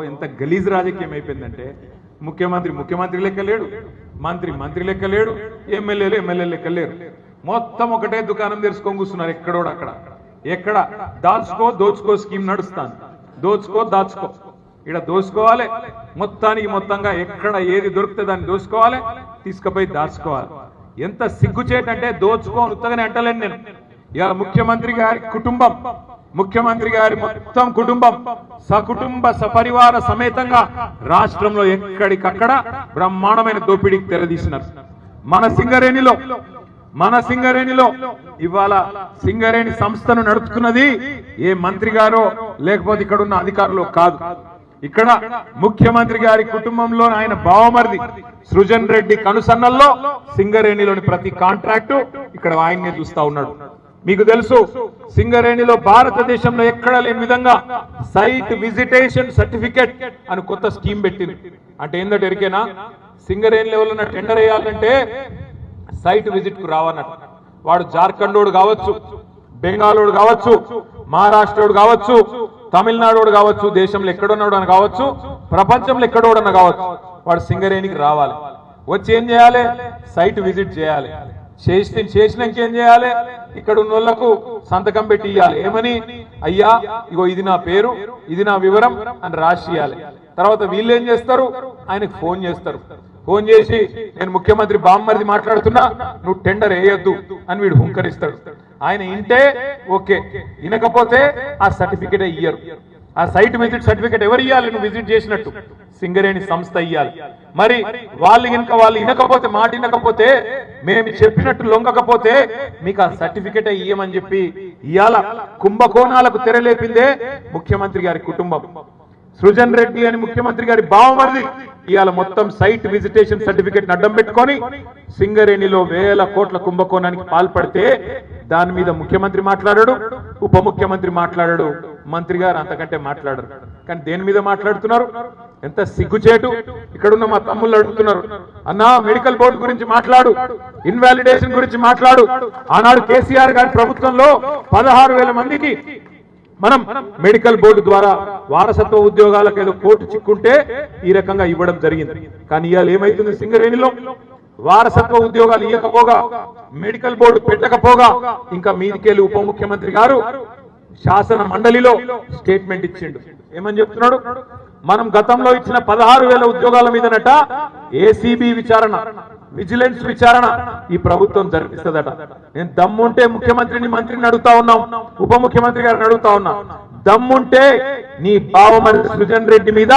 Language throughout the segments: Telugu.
ఎంత గలీజ్ రాజకీయం అయిపోయిందంటే ముఖ్యమంత్రి ముఖ్యమంత్రి లెక్క లేడు, మంత్రి మంత్రి లెక్క లేడు, ఎమ్మెల్యేలు ఎమ్మెల్యేలు లెక్క లేరు. మొత్తం ఒకటే దుకాణం తెరుచుకొని కూర్చున్నారు. ఎక్కడోడు అక్కడ. ఎక్కడ దాచుకో దోచుకో స్కీమ్ నడుస్తాను. దోచుకో దాచుకో, ఇక్కడ దోచుకోవాలి. మొత్తంగా ఎక్కడ ఏది దొరికితే దాన్ని దోచుకోవాలి, తీసుకుపోయి దాచుకోవాలి. ఎంత సిగ్గుచేటంటే దోచుకోని ఉత్తగానే అంటలేను నేను. ఇవాళ ముఖ్యమంత్రి గారి కుటుంబం, ముఖ్యమంత్రి గారి మొత్తం కుటుంబం సకుటుంబ సపరివార సమేతంగా రాష్ట్రంలో ఎక్కడికక్కడ బ్రహ్మాండమైన దోపిడీకి తెరదీసినారు. మన సింగరేణిలో ఇవాళ సింగరేణి సంస్థను నడుపుతున్నది ఏ మంత్రి గారో లేకపోతే ఇక్కడ ఉన్న అధికారులు కాదు. ఇక్కడ ముఖ్యమంత్రి గారి కుటుంబంలో ఆయన బావమరిది సృజన్ రెడ్డి కనుసన్నల్లో సింగరేణిలోని ప్రతి కాంట్రాక్టు ఇక్కడ ఆయన్నే చూస్తా ఉన్నాడు. మీకు తెలుసు సింగరేణిలో భారతదేశంలో ఎక్కడ లేని విధంగా సైట్ విజిటేషన్ సర్టిఫికెట్ అని కొత్త స్కీమ్ పెట్టింది. అంటే ఏంటంటే ఎరికేనా, సింగరేణి లెవెల్లో టెండర్ వేయాలంటే సైట్ విజిట్ కు రావన్నట్టు. వాడు జార్ఖండోడు కావచ్చు, బెంగాలోడు కావచ్చు, మహారాష్ట్రోడు కావచ్చు, తమిళనాడు కావచ్చు, దేశంలో ఎక్కడున్నాడు అని కావచ్చు, ప్రపంచంలో ఎక్కడోడన్నా కావచ్చు, వాడు సింగరేణికి రావాలి. వచ్చి ఏం చేయాలి, సైట్ విజిట్ చేయాలి. చేసినాక ఏం చేయాలి, ఇక్కడ ఉన్న వాళ్ళకు సంతకం పెట్టి ఇవ్వాలి. ఏమని, అయ్యా ఇగో ఇది నా పేరు, ఇది నా వివరం అని రాసి ఇవ్వాలి. తర్వాత వీళ్ళు ఏం చేస్తారు, ఆయనకు ఫోన్ చేస్తారు. ఫోన్ చేసి నేను ముఖ్యమంత్రి బామ్మరిది మాట్లాడుతున్నా, నువ్వు టెండర్ వేయొద్దు అని వీడు హుంకరిస్తాడు. ఆయన ఇంటే ఓకే, వినకపోతే ఆ సర్టిఫికెట్ ఇయ్యరు. ఆ సైట్ విజిట్ సర్టిఫికెట్ ఎవరు ఇవ్వాలి, నువ్వు విజిట్ చేసినట్టు సింగరేణి సంస్థ ఇవ్వాలి. మరి వాళ్ళు వినకపోతే, మాట వినకపోతే, మేము చెప్పినట్టు లొంగకపోతే మీకు ఆ సర్టిఫికెట్ ఇయ్యమని చెప్పి ఇవాళ కుంభకోణాలకు తెరలేపిందే ముఖ్యమంత్రి గారి కుటుంబం. సృజన్ రెడ్డి అని ముఖ్యమంత్రి గారి బావమరిది ఇవాళ మొత్తం సైట్ విజిటేషన్ సర్టిఫికెట్ అడ్డం పెట్టుకొని సింగరేణిలో వేల కోట్ల కుంభకోణానికి పాల్పడితే దాని మీద ముఖ్యమంత్రి మాట్లాడాడు, ఉప ముఖ్యమంత్రి మాట్లాడాడు, మంత్రి గారు అంతకంటే మాట్లాడరు. కానీ దేని మీద మాట్లాడుతున్నారు, ఎంత సిగ్గుచేటు. ఇక్కడున్న మా తమ్ముళ్ళు అడుగుతున్నారు, అన్నా మెడికల్ బోర్డు గురించి మాట్లాడు, ఇన్వాలిడేషన్ గురించి మాట్లాడు. ఆనాడు కేసీఆర్ గారి ప్రభుత్వంలో 16,000 మందికి మనం మెడికల్ బోర్డు ద్వారా వారసత్వ ఉద్యోగాలకు ఏదో కోర్టు చిక్కుంటే ఈ రకంగా ఇవ్వడం జరిగింది. కానీ ఇవాళ ఏమైతుంది, సింగరేణిలో వారసత్వ ఉద్యోగాలు ఇవ్వకపోగా, మెడికల్ బోర్డు పెట్టకపోగా, ఇంకా మీదికెళ్ళి ఉప ముఖ్యమంత్రి గారు శాసన మండలిలో స్టేట్మెంట్ ఇచ్చిండు. ఏమని చెప్తున్నాడు, మనం గతంలో ఇచ్చిన 16,000 ఉద్యోగాల మీదనట ఏసీబీ విచారణ, విజిలెన్స్ విచారణ ఈ ప్రభుత్వం జరిపిస్తుందట. నేను దమ్ముంటే ముఖ్యమంత్రిని మంత్రిని అడుగుతా ఉన్నాం, ఉప ముఖ్యమంత్రి గారిని అడుగుతా ఉన్నా, దమ్ముంటే నీ బావమరిది సృజన్ రెడ్డి మీద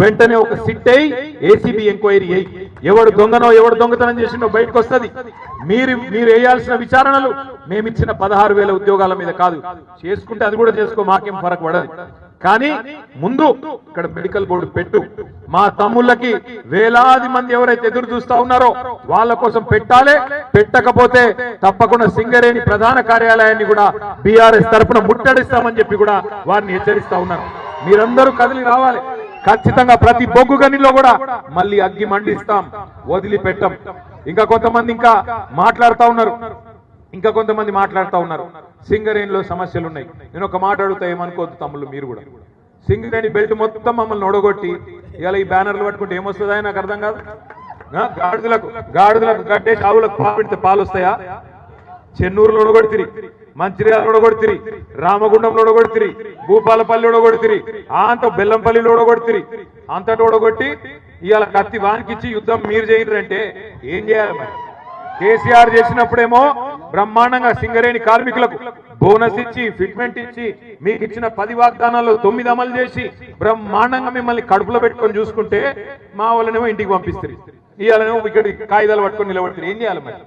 వెంటనే ఒక సిట్ అయి ఏసీబీ ఎంక్వైరీ అయ్యి ఎవడు దొంగనో ఎవడు దొంగతనం చేసిండో బయటకు వస్తుంది. మీరు వేయాల్సిన విచారణలు మేమిచ్చిన 16,000 ఉద్యోగాల మీద కాదు. చేసుకుంటే అది కూడా చేసుకో, మాకేం ఫరక్ పడదు. కానీ ముందు ఇక్కడ మెడికల్ బోర్డు పెట్టు. మా తమ్ముళ్ళకి వేలాది మంది ఎవరైతే ఎదురు చూస్తా ఉన్నారో వాళ్ళ కోసం పెట్టాలి. పెట్టకపోతే తప్పకుండా సింగరేణి ప్రధాన కార్యాలయాన్ని కూడా బీఆర్ఎస్ తరఫున ముట్టడిస్తామని చెప్పి కూడా వారిని హెచ్చరిస్తా ఉన్నారు. మీరందరూ కదిలి రావాలి. ఖచ్చితంగా ప్రతి బొగ్గు గనిలో కూడా మళ్ళీ అగ్గి మండిస్తాం, వదిలిపెట్టాం. ఇంకా కొంతమంది మాట్లాడుతా ఉన్నారు సింగరేణిలో సమస్యలు ఉన్నాయి. నేను ఒక మాట అడుగుతా, ఏమనుకోవద్దు తమ్ముళ్ళు మీరు కూడా. సింగరేణి బెల్ట్ మొత్తం మమ్మల్ని ఒడగొట్టి ఇలా ఈ బ్యానర్లు పట్టుకుంటే ఏమొస్తుందా నాకు అర్థం కాదు. గాడిదలకు కట్టేసి ఆవులకు పెడితే పాలు వస్తాయా? చెన్నూరులో ఒడగొడితిరి, మంచిర్యాలలో ఒడగొడితిరి, రామగుండంలో ఒడగొడితిరి, భూపాలపల్లి ఒడగొడితిరి, అంత బెల్లంపల్లిలో ఒడగొడితిరి, అంతటి ఒడగొట్టి ఇవాళ కత్తి వానికిచ్చి యుద్ధం మీరు చేయరంటే ఏం చేయాలి మరి? కేసీఆర్ చేసినప్పుడేమో బ్రహ్మాండంగా సింగరేణి కార్మికులకు బోనస్ ఇచ్చి, ఫిట్మెంట్ ఇచ్చి, మీకు ఇచ్చిన 10 వాగ్దానాల్లో 9 అమలు చేసి బ్రహ్మాండంగా మిమ్మల్ని కడుపులో పెట్టుకొని చూసుకుంటే మా వాళ్ళనేమో ఇంటికి పంపిస్తారు. ఇవాళనేమో ఇక్కడ కాగితాలు పట్టుకొని నిలబడతారు. ఏం చేయాలి మరి?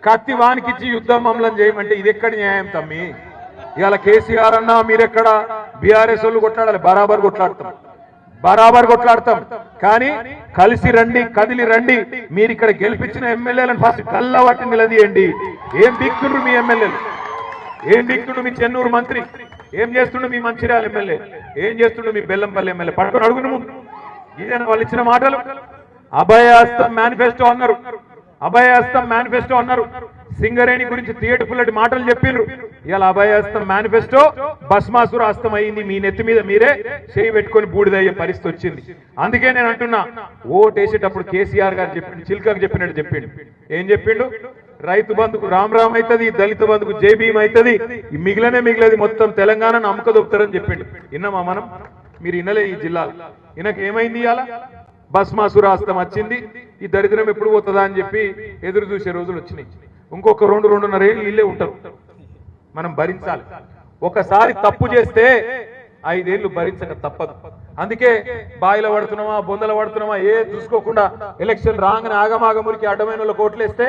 కత్తి వానికిచ్చి యుద్ధం అమలం చేయమంటే ఇది ఎక్కడ న్యాయం తమ్మి? ఇవాళ కేసీఆర్ అన్నా మీరెక్కడ, బీఆర్ఎస్ వాళ్ళు కొట్లాడాలి, బరాబర్ కొట్లాడతాం. కానీ కలిసి రండి, కదిలి రండి. మీరు ఇక్కడ గెలిపించిన ఎమ్మెల్యేలను ఫస్ట్ కళ్ళబట్టి నిలదీయండి. ఏం దిక్తుండ్రు మీ ఎమ్మెల్యేలు, ఏం దిక్తుండు మీ చెన్నూరు మంత్రి, ఏం చేస్తుండు మీ మంచిర్యాల ఎమ్మెల్యే, ఏం చేస్తుండు మీ బెల్లంపల్లి ఎమ్మెల్యే? పట్టుకొని అడుగును. ఇదేనా వాళ్ళు ఇచ్చిన మాటలు? అభయహస్తం మేనిఫెస్టో అన్నారు, సింగరేణి గురించి తీయటపుల్లటి మాటలు చెప్పిండ్రు. ఇలా అభయహస్తం మేనిఫెస్టో భస్మాసుర హస్తం అయింది. మీ నెత్తి మీద మీరే చేయి పెట్టుకొని బూడిదయ్యే పరిస్థితి వచ్చింది. అందుకే నేను అంటున్నా, ఓటేసేటప్పుడు కేసీఆర్ గారు చెప్పిండు, చిల్కకు చెప్పినట్టు చెప్పిండు. ఏం చెప్పిండు? రైతు బంధుకు రామ్ రామ్ అవుతుంది, దళిత బంధుకు జై భీమ్ అవుతుంది, మిగిలేది మొత్తం తెలంగాణను అమ్మకదొక్కుతారని చెప్పిండు. విన్నామా మనం? మీరు వినలే. ఈ జిల్లాలో ఈయనకు ఏమైంది? ఇవాళ భస్మాసురాస్తం వచ్చింది. ఈ దరిద్రం ఎప్పుడు పోతుందా అని చెప్పి ఎదురు చూసే రోజులు వచ్చినాయి. ఇంకొక 2-2.5 ఏళ్ళు ఇల్లే ఉంటారు. మనం భరించాలి. ఒకసారి తప్పు చేస్తే 5 ఏళ్ళు భరించక తప్పదు. అందుకే బాయిల పడుతున్నామా, బొందల పడుతున్నామా ఏ చూసుకోకుండా ఎలక్షన్ రాగానే ఆగమాగమురికి అడ్డమైన వాళ్ళకి ఓట్లేస్తే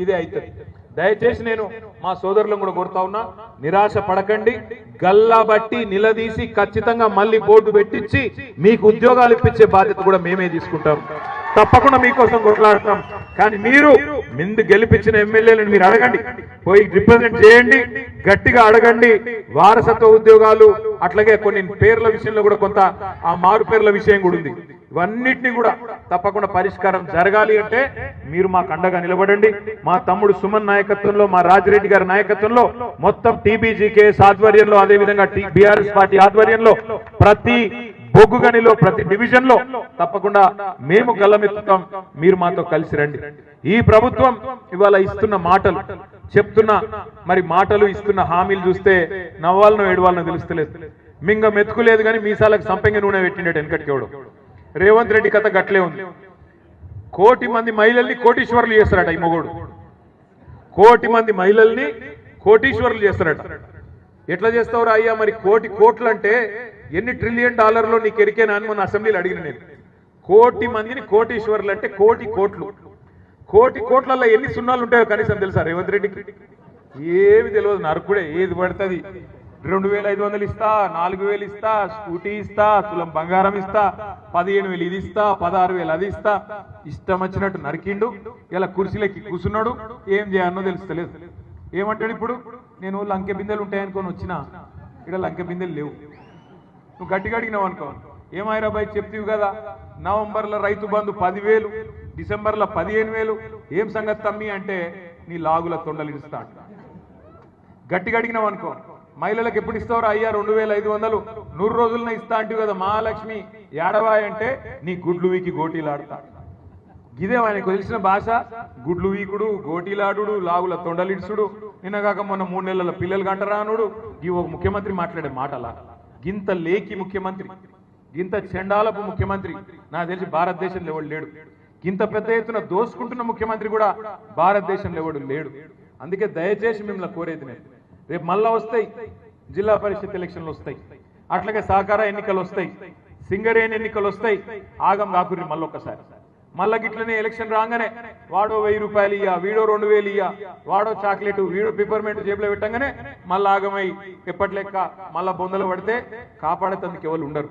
ఇదే అవుతుంది. దయచేసి నేను మా సోదరులను కూడా కోరుతా ఉన్నా, నిరాశ పడకండి. గల్లా బట్టి నిలదీసి ఖచ్చితంగా మళ్ళీ బోర్డు పెట్టించి మీకు ఉద్యోగాలు ఇప్పించే బాధ్యత కూడా మేమే తీసుకుంటాం. తప్పకుండా మీకోసం కొట్లాడతాం. కానీ మీరు ముందు గెలిపించిన ఎమ్మెల్యేలను మీరు అడగండి, పోయి రిప్రజెంట్ చేయండి, గట్టిగా అడగండి. వారసత్వ ఉద్యోగాలు అట్లాగే కొన్ని పేర్ల విషయంలో కూడా కొంత ఆ మారు పేర్ల విషయం కూడా ఉంది. ఇవన్నిటినీ కూడా తప్పకుండా పరిష్కారం జరగాలి అంటే మీరు మాకు అండగా నిలబడండి. మా తమ్ముడు సుమన్ నాయకత్వంలో, మా రాజిరెడ్డి గారి నాయకత్వంలో, మొత్తం టీబీజీకేఎస్ ఆధ్వర్యంలో, అదేవిధంగా బీఆర్ఎస్ పార్టీ ఆధ్వర్యంలో ప్రతి బొగ్గు గనిలో ప్రతి డివిజన్ లో తప్పకుండా మేము గల్లమెత్తుతాం. మీరు మాతో కలిసి రండి. ఈ ప్రభుత్వం ఇవాళ ఇస్తున్న మాటలు చెప్తున్నా, మరి మాటలు ఇస్తున్న హామీలు చూస్తే నవ్వాలనో ఏడవాలనో తెలుస్తలేదు. మింగ మెతుకులేదు కానీ మీసాలకు సంపెంగ నూనె పెట్టిండేట వెనకటికేవడం. రేవంత్ రెడ్డి కథ గట్లే ఉంది. 1 కోటి మంది మహిళల్ని కోటీశ్వరులు చేస్తారట ఈ మొగోడు. 1 కోటి మంది మహిళల్ని కోటీశ్వరులు చేస్తారట. ఎట్లా చేస్తావురా అయ్యా? మరి 1 కోట్లు అంటే ఎన్ని ట్రిలియన్ డాలర్లో నీకు ఎరికేనా అని మొన్న అసెంబ్లీలో అడిగిన నేను. 1 కోటి మందిని కోటీశ్వరులు అంటే 1 కోటి కోట్లు. 1 కోటి కోట్లలో ఎన్ని సున్నాలు ఉంటాయో కనీసం తెలుసా రేవంత్ రెడ్డికి? ఏమి తెలియదు. నరకుడే ఏది పడుతుంది. 2500 ఇస్తా, 4000 ఇస్తా, స్కూటీ ఇస్తా, తులం బంగారం ఇస్తా, 15,000 ఇది ఇస్తా, 16,000 అది ఇస్తా, ఇష్టం వచ్చినట్టు నరికిండు. ఇలా కుర్చీలకి కూర్చున్నాడు. ఏం చేయాలనో తెలుస్తలేదు. ఏమంటాడు ఇప్పుడు? నేను లంకె బిందెలు ఉంటాయనుకొని వచ్చినా, ఇక్కడ లంకె బిందెలు లేవు. నువ్వు గట్టిగా అడిగినావు అనుకో, ఏమైరా బయట చెప్తీవి కదా, నవంబర్లో రైతు బంధు 10,000, డిసెంబర్లో 15,000, ఏం సంగతి తమ్మి అంటే నీ లాగుల తొండలు ఇస్తా. గట్టిగా అడిగినావు అనుకో, మహిళలకు ఎప్పుడు ఇస్తావురా అయ్యా 2,500, 100 రోజులనే ఇస్తా అంటివి కదా మహాలక్ష్మి ఏడవాయి అంటే నీ గుడ్లు వీకి గోటీలాడుతా. ఇదే ఆయనకు తెలిసిన భాష. గుడ్లు వీకుడు, గోటీలాడు, లాగుల తొండలిడ్సుడు, నిన్నగాక మొన్న 3 నెలల పిల్లలు గంటరానుడు. ఈ ఒక ముఖ్యమంత్రి మాట్లాడే మాటలా? గింత లేకి ముఖ్యమంత్రి, గింత చెండాలపు ముఖ్యమంత్రి నాకు తెలిసి భారతదేశంలో ఎవడు లేడు. గింత పెద్ద ఎత్తున దోసుకుంటున్న ముఖ్యమంత్రి కూడా భారతదేశంలో ఎవడు లేడు. అందుకే దయచేసి మిమ్మల్ని కోరేది నేను, రేపు మళ్ళా వస్తాయి జిల్లా పరిషత్ ఎలక్షన్లు వస్తాయి, అట్లాగే సహకార ఎన్నికలు వస్తాయి, సింగరేణి ఎన్నికలు వస్తాయి. ఆగం కాకుర్రి మళ్ళొక్కసారి. మళ్ళా గిట్లనే ఎలక్షన్ రాగానే వాడో 1000 రూపాయలు ఇయ్యా, వీడో 2000 ఇయ్యా, వాడో చాక్లెట్, వీడో పిపర్మెంట్ జేబులో పెట్టంగానే మళ్ళా ఆగమై ఎప్పటి లెక్క మళ్ళా బొందలు పడితే కాపాడేందుకు ఎవరు ఉండరు.